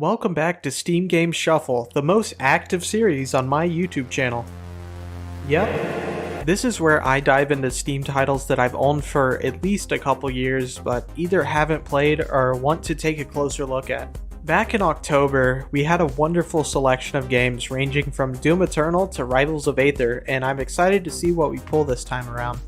Welcome back to Steam Game Shuffle, the most active series on my YouTube channel. Yep, this is where I dive into Steam titles that I've owned for at least a couple years, but either haven't played or want to take a closer look at. Back in October, we had a wonderful selection of games ranging from Doom Eternal to Rivals of Aether, and I'm excited to see what we pull this time around.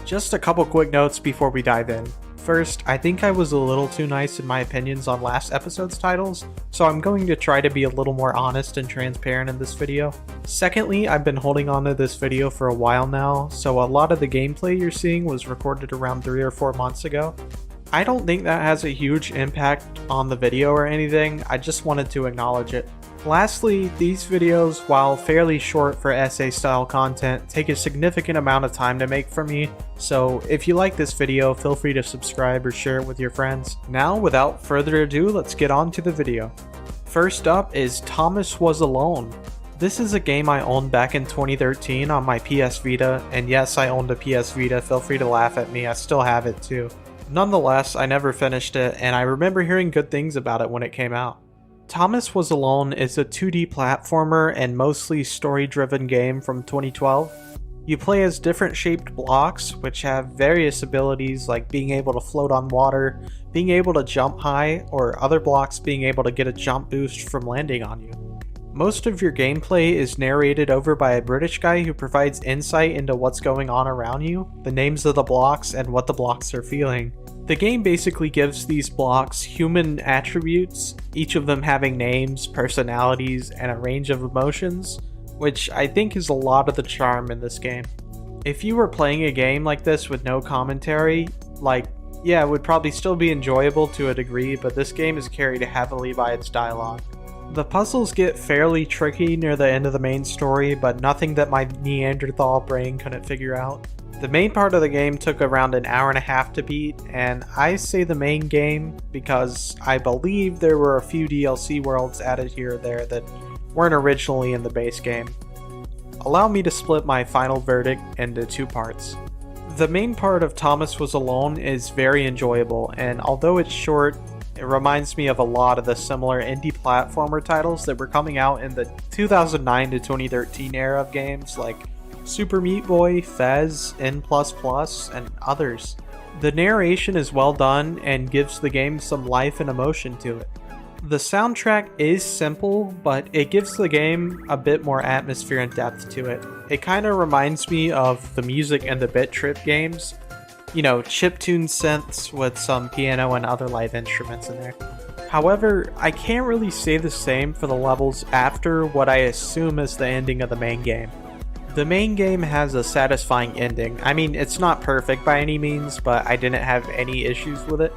Just a couple quick notes before we dive in. First, I think I was a little too nice in my opinions on last episode's titles, so I'm going to try to be a little more honest and transparent in this video. Secondly, I've been holding on to this video for a while now, so a lot of the gameplay you're seeing was recorded around 3 or 4 months ago. I don't think that has a huge impact on the video or anything, I just wanted to acknowledge it. Lastly, these videos, while fairly short for essay style content, take a significant amount of time to make for me, so if you like this video, feel free to subscribe or share it with your friends. Now, without further ado, let's get on to the video. First up is Thomas Was Alone. This is a game I owned back in 2013 on my PS Vita, and yes, I owned a PS Vita, feel free to laugh at me, I still have it too. Nonetheless, I never finished it, and I remember hearing good things about it when it came out. Thomas Was Alone is a 2D platformer and mostly story-driven game from 2012. You play as different shaped blocks, which have various abilities like being able to float on water, being able to jump high, or other blocks being able to get a jump boost from landing on you. Most of your gameplay is narrated over by a British guy who provides insight into what's going on around you, the names of the blocks, and what the blocks are feeling. The game basically gives these blocks human attributes, each of them having names, personalities, and a range of emotions, which I think is a lot of the charm in this game. If you were playing a game like this with no commentary, it would probably still be enjoyable to a degree, but this game is carried heavily by its dialogue. The puzzles get fairly tricky near the end of the main story, but nothing that my Neanderthal brain couldn't figure out. The main part of the game took around an hour and a half to beat, and I say the main game because I believe there were a few DLC worlds added here or there that weren't originally in the base game. Allow me to split my final verdict into 2 parts. The main part of Thomas Was Alone is very enjoyable, and although it's short, it reminds me of a lot of the similar indie platformer titles that were coming out in the 2009 to 2013 era of games like Super Meat Boy, Fez, N++, and others. The narration is well done and gives the game some life and emotion to it. The soundtrack is simple, but it gives the game a bit more atmosphere and depth to it. It kind of reminds me of the music in the Bit Trip games. You know, chiptune synths with some piano and other live instruments in there. However, I can't really say the same for the levels after what I assume is the ending of the main game. The main game has a satisfying ending. I mean, it's not perfect by any means, but I didn't have any issues with it.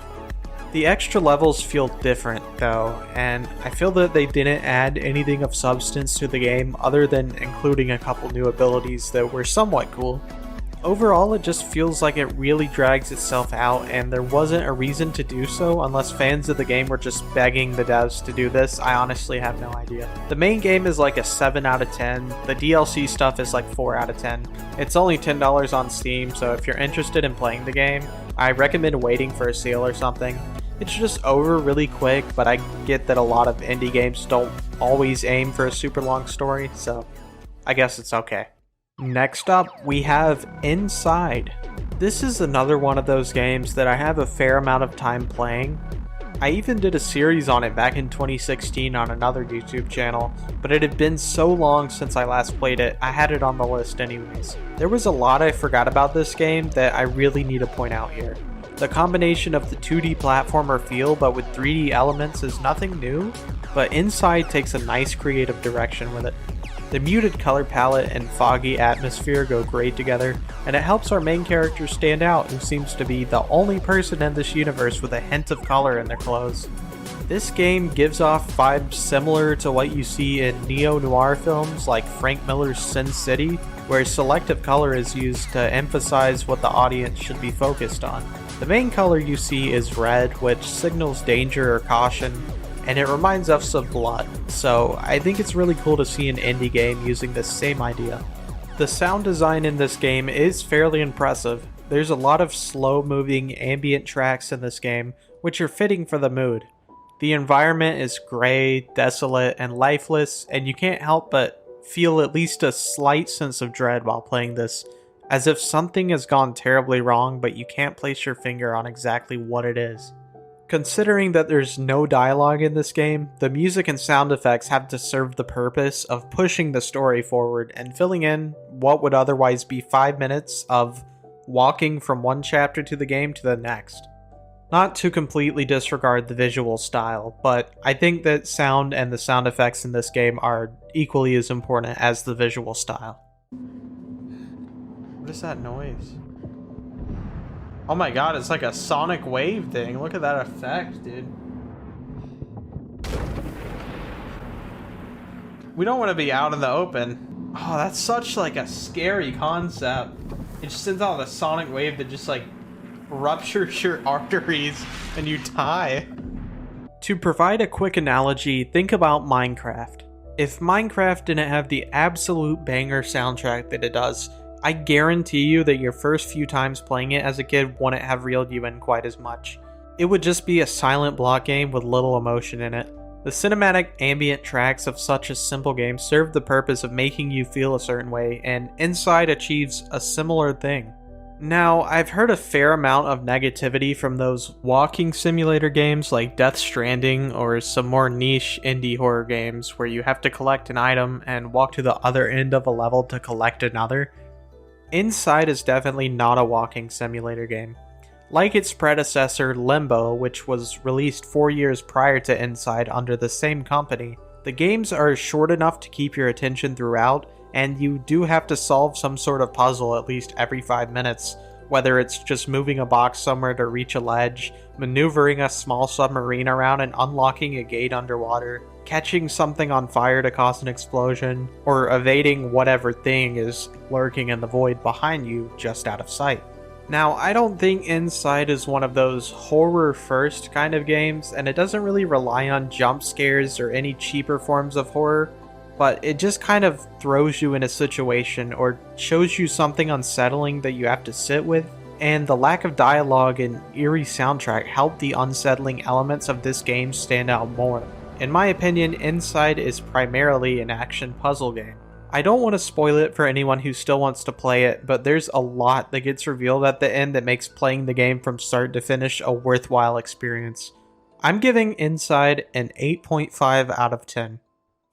The extra levels feel different though, and I feel that they didn't add anything of substance to the game other than including a couple new abilities that were somewhat cool. Overall, it just feels like it really drags itself out, and there wasn't a reason to do so unless fans of the game were just begging the devs to do this. I honestly have no idea. The main game is like a 7 out of 10, the DLC stuff is like 4 out of 10. It's only $10 on Steam, so if you're interested in playing the game, I recommend waiting for a sale or something. It's just over really quick, but I get that a lot of indie games don't always aim for a super long story, so I guess it's okay. Next up, we have Inside. This is another one of those games that I have a fair amount of time playing. I even did a series on it back in 2016 on another YouTube channel, but it had been so long since I last played it, I had it on the list anyways. There was a lot I forgot about this game that I really need to point out here. The combination of the 2D platformer feel but with 3D elements is nothing new, but Inside takes a nice creative direction with it. The muted color palette and foggy atmosphere go great together, and it helps our main character stand out, who seems to be the only person in this universe with a hint of color in their clothes. This game gives off vibes similar to what you see in neo-noir films like Frank Miller's Sin City, where selective color is used to emphasize what the audience should be focused on. The main color you see is red, which signals danger or caution, and it reminds us of blood, so I think it's really cool to see an indie game using this same idea. The sound design in this game is fairly impressive. There's a lot of slow moving ambient tracks in this game, which are fitting for the mood. The environment is gray, desolate, and lifeless, and you can't help but feel at least a slight sense of dread while playing this, as if something has gone terribly wrong, but you can't place your finger on exactly what it is. Considering that there's no dialogue in this game, the music and sound effects have to serve the purpose of pushing the story forward and filling in what would otherwise be 5 minutes of walking from one chapter to the game to the next. Not to completely disregard the visual style, but I think that sound and the sound effects in this game are equally as important as the visual style. What is that noise? Oh my god, it's like a sonic wave thing. Look at that effect, dude. We don't want to be out in the open. Oh, that's such like a scary concept. It just sends out a sonic wave that just like ruptures your arteries and you die. To provide a quick analogy, think about Minecraft. If Minecraft didn't have the absolute banger soundtrack that it does, I guarantee you that your first few times playing it as a kid wouldn't have reeled you in quite as much. It would just be a silent block game with little emotion in it. The cinematic ambient tracks of such a simple game serve the purpose of making you feel a certain way, and Inside achieves a similar thing. Now, I've heard a fair amount of negativity from those walking simulator games like Death Stranding or some more niche indie horror games where you have to collect an item and walk to the other end of a level to collect another. Inside is definitely not a walking simulator game. Like its predecessor, Limbo, which was released 4 years prior to Inside under the same company, the games are short enough to keep your attention throughout, and you do have to solve some sort of puzzle at least every 5 minutes, whether it's just moving a box somewhere to reach a ledge, maneuvering a small submarine around and unlocking a gate underwater, catching something on fire to cause an explosion, or evading whatever thing is lurking in the void behind you just out of sight. Now, I don't think Inside is one of those horror-first kind of games, and it doesn't really rely on jump scares or any cheaper forms of horror, but it just kind of throws you in a situation or shows you something unsettling that you have to sit with, and the lack of dialogue and eerie soundtrack help the unsettling elements of this game stand out more. In my opinion, Inside is primarily an action puzzle game. I don't want to spoil it for anyone who still wants to play it, but there's a lot that gets revealed at the end that makes playing the game from start to finish a worthwhile experience. I'm giving Inside an 8.5 out of 10.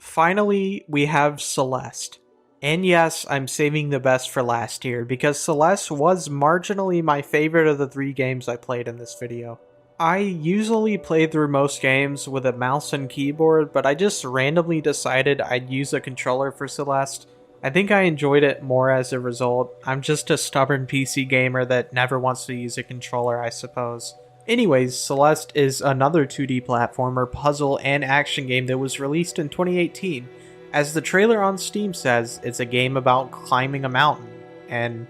Finally, we have Celeste. And yes, I'm saving the best for last here, because Celeste was marginally my favorite of the 3 games I played in this video. I usually play through most games with a mouse and keyboard, but I just randomly decided I'd use a controller for Celeste. I think I enjoyed it more as a result. I'm just a stubborn PC gamer that never wants to use a controller, I suppose. Anyways, Celeste is another 2D platformer, puzzle, and action game that was released in 2018. As the trailer on Steam says, it's a game about climbing a mountain. And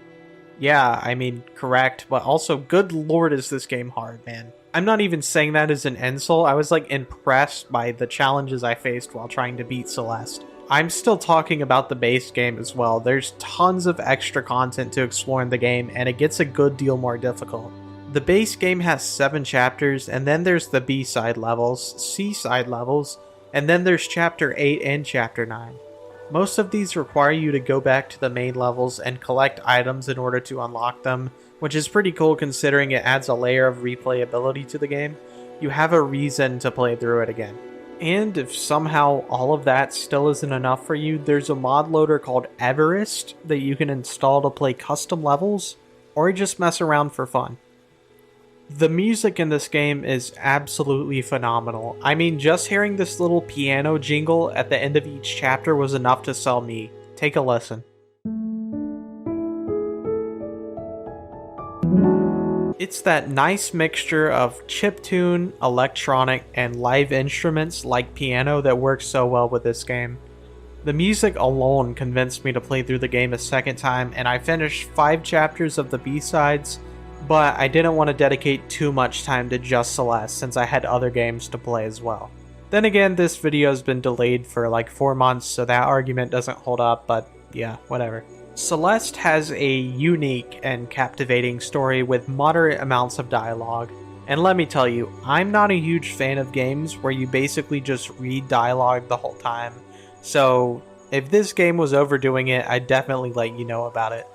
yeah, I mean, correct, but also good lord is this game hard, man. I'm not even saying that as an insult, I was like impressed by the challenges I faced while trying to beat Celeste. I'm still talking about the base game as well. There's tons of extra content to explore in the game, and it gets a good deal more difficult. The base game has 7 chapters, and then there's the B-side levels, C-side levels, and then there's Chapter 8 and Chapter 9. Most of these require you to go back to the main levels and collect items in order to unlock them, which is pretty cool considering it adds a layer of replayability to the game. You have a reason to play through it again. And if somehow all of that still isn't enough for you, there's a mod loader called Everest that you can install to play custom levels, or just mess around for fun. The music in this game is absolutely phenomenal. I mean, just hearing this little piano jingle at the end of each chapter was enough to sell me. Take a listen. It's that nice mixture of chiptune, electronic, and live instruments like piano that works so well with this game. The music alone convinced me to play through the game a second time, and I finished 5 chapters of the B-sides, but I didn't want to dedicate too much time to just Celeste since I had other games to play as well. Then again, this video has been delayed for like 4 months, so that argument doesn't hold up, but yeah, whatever. Celeste has a unique and captivating story with moderate amounts of dialogue. And let me tell you, I'm not a huge fan of games where you basically just read dialogue the whole time. So if this game was overdoing it, I'd definitely let you know about it.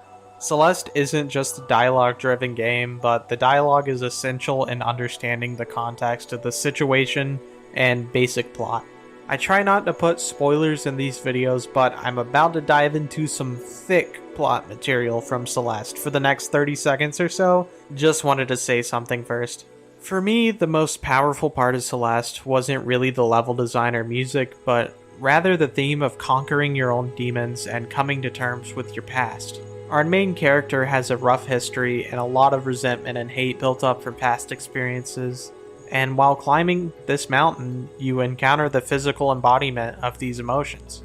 Celeste isn't just a dialogue-driven game, but the dialogue is essential in understanding the context of the situation and basic plot. I try not to put spoilers in these videos, but I'm about to dive into some thick plot material from Celeste for the next 30 seconds or so. Just wanted to say something first. For me, the most powerful part of Celeste wasn't really the level design or music, but rather the theme of conquering your own demons and coming to terms with your past. Our main character has a rough history and a lot of resentment and hate built up from past experiences. And while climbing this mountain, you encounter the physical embodiment of these emotions.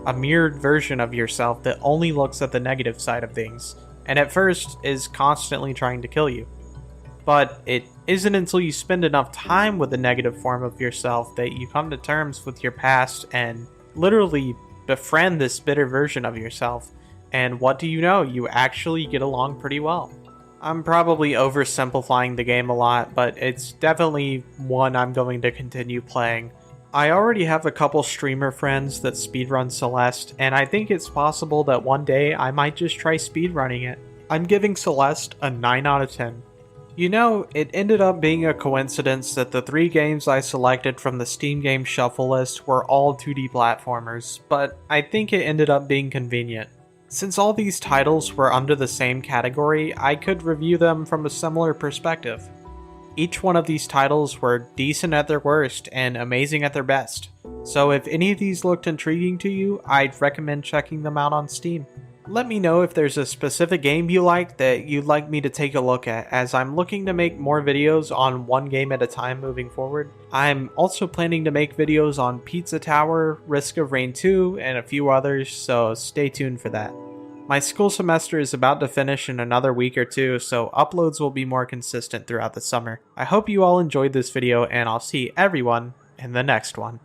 A mirrored version of yourself that only looks at the negative side of things, and at first is constantly trying to kill you. But it isn't until you spend enough time with the negative form of yourself that you come to terms with your past and literally befriend this bitter version of yourself. And what do you know? You actually get along pretty well. I'm probably oversimplifying the game a lot, but it's definitely one I'm going to continue playing. I already have a couple streamer friends that speedrun Celeste, and I think it's possible that one day I might just try speedrunning it. I'm giving Celeste a 9 out of 10. You know, it ended up being a coincidence that the 3 games I selected from the Steam Game Shuffle list were all 2D platformers, but I think it ended up being convenient. Since all these titles were under the same category, I could review them from a similar perspective. Each one of these titles were decent at their worst and amazing at their best, so if any of these looked intriguing to you, I'd recommend checking them out on Steam. Let me know if there's a specific game you like that you'd like me to take a look at, as I'm looking to make more videos on one game at a time moving forward. I'm also planning to make videos on Pizza Tower, Risk of Rain 2, and a few others, so stay tuned for that. My school semester is about to finish in another week or two, so uploads will be more consistent throughout the summer. I hope you all enjoyed this video, and I'll see everyone in the next one.